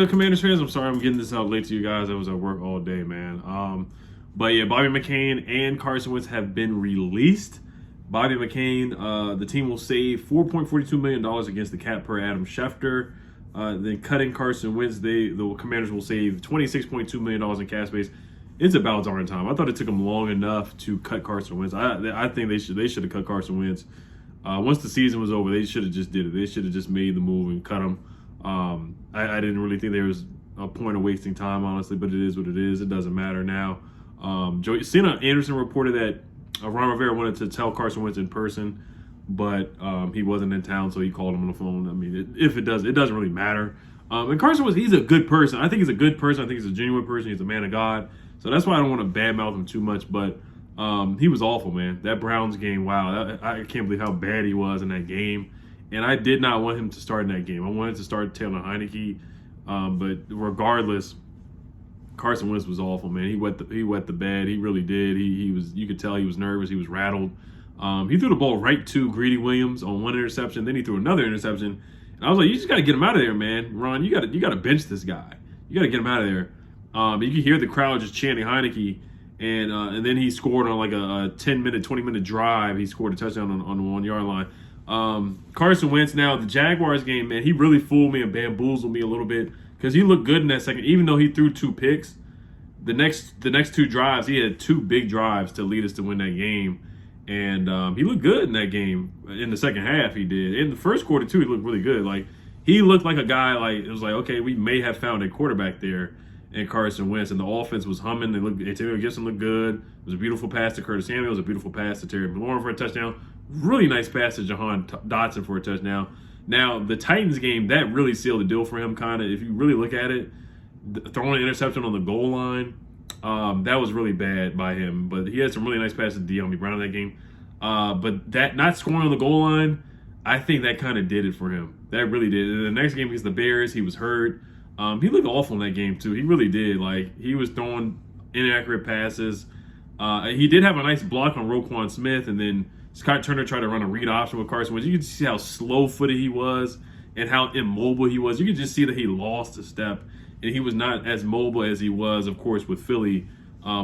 Commanders fans, I'm sorry I'm getting this out late to you guys. I was at work all day, man. But yeah, Bobby McCain and Carson Wentz have been released. Bobby McCain, the team will save $4.42 million against the cap per Adam Schefter. Then cutting Carson Wentz, the Commanders will save $26.2 million in cap space. It's about darn time. I thought it took them long enough to cut Carson Wentz. I think they should have cut Carson Wentz. Once the season was over, they should have just did it. They should have just made the move and cut him. I didn't really think there was a point of wasting time, honestly, but it is what it is. It doesn't matter now. Sina Anderson reported that Ron Rivera wanted to tell Carson Wentz in person, but he wasn't in town, so he called him on the phone. I mean, it doesn't really matter. And Carson Wentz, he's a good person. I think he's a good person. I think he's a genuine person. He's a man of God. So that's why I don't want to badmouth him too much, but he was awful, man. That Browns game, wow. I can't believe how bad he was in that game. And I did not want him to start in that game. I wanted to start Taylor Heineke. But regardless, Carson Wentz was awful, man. He wet the bed. He really did. He was. You could tell he was nervous. He was rattled. He threw the ball right to Greedy Williams on one interception. Then he threw another interception. And I was like, you just got to get him out of there, man. Ron, you got to bench this guy. You got to get him out of there. You could hear the crowd just chanting Heineke. And then he scored on like a 10-minute, 20-minute drive. He scored a touchdown on the 1 yard line. Carson Wentz, now the Jaguars game, man, he really fooled me and bamboozled me a little bit because he looked good in that second. Even though he threw 2 picks, the next 2 drives, he had 2 big drives to lead us to win that game. And he looked good in that game. In the second half, he did. In the first quarter, too, he looked really good. Like, he looked like a guy, like, it was like, okay, we may have found a quarterback there in Carson Wentz. And the offense was humming. Antonio Gibson looked good. It was a beautiful pass to Curtis Samuel. It was a beautiful pass to Terry McLaurin for a touchdown. Really nice pass to Jahan Dotson for a touchdown. Now, the Titans game, that really sealed the deal for him, kind of. If you really look at it, throwing an interception on the goal line, that was really bad by him. But he had some really nice passes to De'Ami Brown in that game. But that not scoring on the goal line, I think that kind of did it for him. That really did. And the next game against the Bears, he was hurt. He looked awful in that game, too. He really did. Like, he was throwing inaccurate passes. He did have a nice block on Roquan Smith, and then Scott Turner tried to run a read option with Carson Wentz. You could see how slow-footed he was and how immobile he was. You could just see that he lost a step, and he was not as mobile as he was, of course, with Philly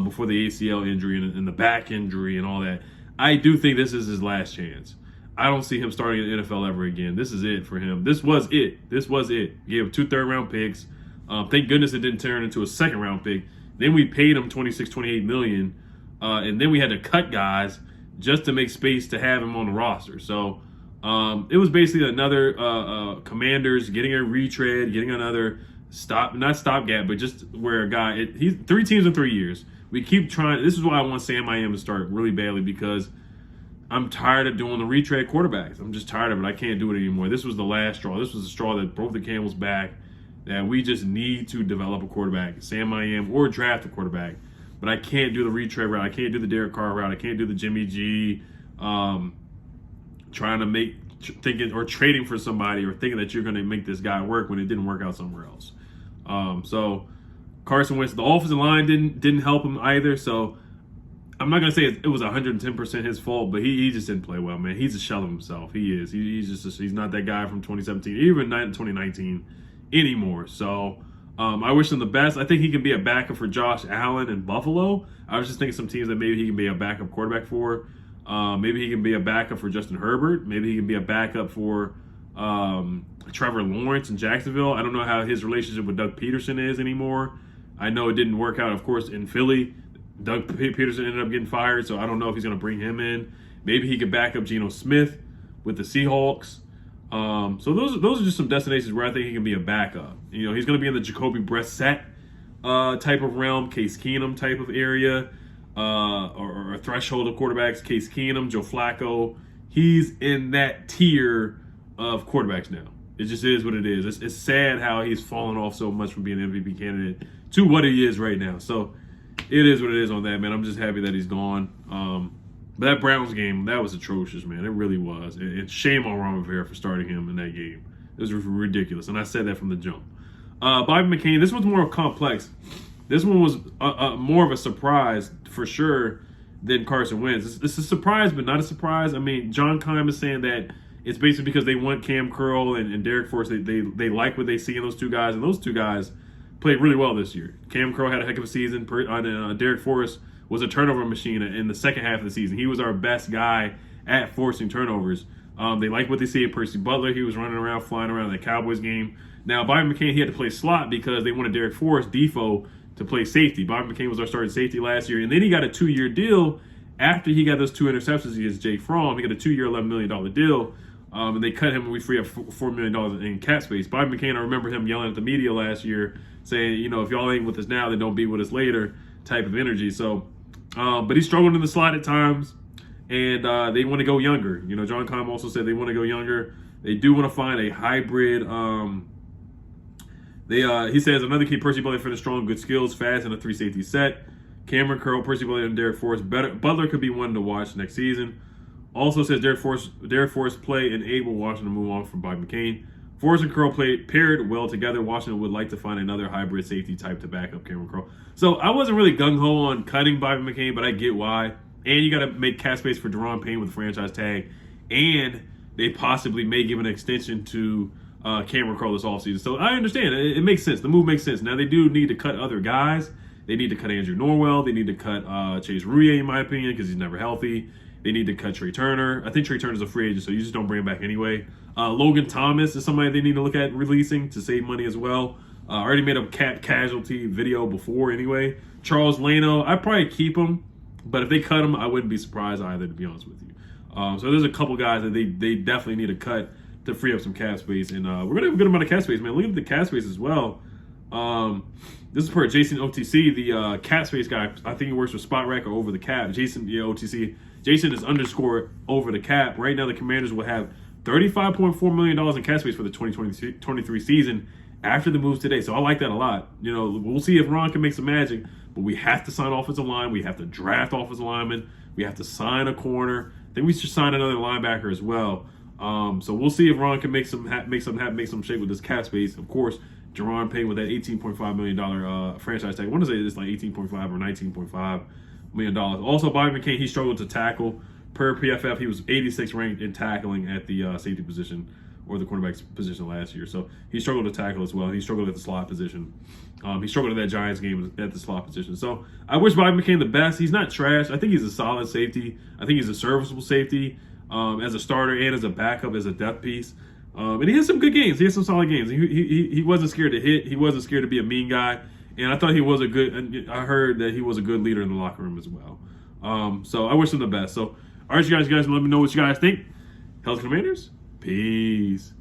before the ACL injury and the back injury and all that. I do think this is his last chance. I don't see him starting in the NFL ever again. This is it for him. This was it. This was it. Gave him 2 third-round picks. Thank goodness it didn't turn into a second-round pick. Then we paid him $28 million, and then we had to cut guys just to make space to have him on the roster. So it was basically another Commanders getting a retread, getting another not stopgap, but just where a guy, he's 3 teams in 3 years. We keep trying. This is why I want Sam I Am to start really badly, because I'm tired of doing the retread quarterbacks. I'm just tired of it. I can't do it anymore. This was the last straw. This was the straw that broke the camel's back, that we just need to develop a quarterback, Sam I Am, or draft a quarterback. But I can't do the retread route. I can't do the Derek Carr route. I can't do the Jimmy G, thinking or trading for somebody or thinking that you're going to make this guy work when it didn't work out somewhere else. So Carson Wentz, the offensive line didn't help him either. So I'm not going to say it was 110% his fault, but he just didn't play well, man. He's a shell of himself. He is. He's not that guy from 2017, even 2019 anymore. So I wish him the best. I think he can be a backup for Josh Allen in Buffalo. I was just thinking some teams that maybe he can be a backup quarterback for. Maybe he can be a backup for Justin Herbert. Maybe he can be a backup for Trevor Lawrence in Jacksonville. I don't know how his relationship with Doug Peterson is anymore. I know it didn't work out, of course, in Philly. Doug Peterson ended up getting fired, so I don't know if he's going to bring him in. Maybe he could back up Geno Smith with the Seahawks. So those are just some destinations where I think he can be a backup. You know, he's going to be in the Jacoby Brissett type of realm, Case Keenum type of area, or a threshold of quarterbacks, Case Keenum, Joe Flacco. He's in that tier of quarterbacks now. It just is what it is. It's sad how he's fallen off so much from being an MVP candidate to what he is right now. So it is what it is on that, man. I'm just happy that he's gone. But that Browns game, that was atrocious, man. It really was. And shame on Ron Rivera for starting him in that game. It was ridiculous, and I said that from the jump. Bobby McCain, this was more complex. This one was more of a surprise for sure than Carson Wentz. It's a surprise, but not a surprise. I mean, John Keim is saying that it's basically because they want Cam Curl and Derek Forrest. They like what they see in those two guys, and those two guys played really well this year. Cam Curl had a heck of a season. Derek Forrest was a turnover machine in the second half of the season. He was our best guy at forcing turnovers. They like what they see at Percy Butler. He was running around, flying around in the Cowboys game. Now, Bobby McCain, he had to play slot because they wanted Derek Forrest, Defoe, to play safety. Bobby McCain was our starting safety last year, and then he got a 2-year deal after he got those 2 interceptions against Jake Fromm. He got a 2-year, $11 million deal, and they cut him and we free up $4 million in cap space. Bobby McCain, I remember him yelling at the media last year saying, you know, if y'all ain't with us now, then don't be with us later type of energy. So, but he's struggled in the slot at times, and they want to go younger. You know, John Keim also said they want to go younger. They do want to find a hybrid. He says another key, Percy Butler finished strong, good skills, fast, and a 3 safety set. Cameron Curl, Percy Butler, and Derek Forrest. Butler could be one to watch next season. Also says Derek Forrest play enable Washington to move on from Bobby McCain. Forrest and Curl paired well together. Washington would like to find another hybrid safety type to back up Cameron Curl. So I wasn't really gung-ho on cutting Bobby McCain, but I get why. And you got to make cap space for Deron Payne with the franchise tag. And they possibly may give an extension to Cameron Curl this offseason. So I understand. It makes sense. The move makes sense. Now, they do need to cut other guys. They need to cut Andrew Norwell. They need to cut Chase Rouye, in my opinion, because he's never healthy. They need to cut Trey Turner. I think Trey Turner's a free agent, so you just don't bring him back anyway. Logan Thomas is somebody they need to look at releasing to save money as well. I already made a cap casualty video before anyway. Charles Leno, I'd probably keep him, but if they cut him, I wouldn't be surprised either, to be honest with you. So there's a couple guys that they definitely need to cut to free up some cap space, and we're going to have a good amount of cap space, man. Look at the cap space as well. This is per Jason OTC, the cap space guy. I think he works with Spot Rack or Over the Cap. Jason, OTC. Jason is underscore Over the Cap. Right now, the Commanders will have $35.4 million in cap space for the 2023 season after the moves today. So I like that a lot. You know, we'll see if Ron can make some magic, but we have to sign offensive line. We have to draft offensive linemen. We have to sign a corner. I think we should sign another linebacker as well. So we'll see if Ron can make some shape with this cap space. Of course, Deron Payne with that $18.5 million franchise tag. I want to say it's like $18.5 or $19.5 million. Also, Bobby McCain, he struggled to tackle. Per PFF, he was 86th ranked in tackling at the safety position or the cornerback position last year. So he struggled to tackle as well. He struggled at the slot position. He struggled at that Giants game at the slot position. So I wish Bobby McCain the best. He's not trash. I think he's a solid safety. I think he's a serviceable safety as a starter and as a backup, as a depth piece. And he has some good games. He has some solid games. He wasn't scared to hit. He wasn't scared to be a mean guy. And I thought he was I heard that he was a good leader in the locker room as well. So I wish him the best. So, all right, you guys let me know what you guys think. Hell's Commanders, peace.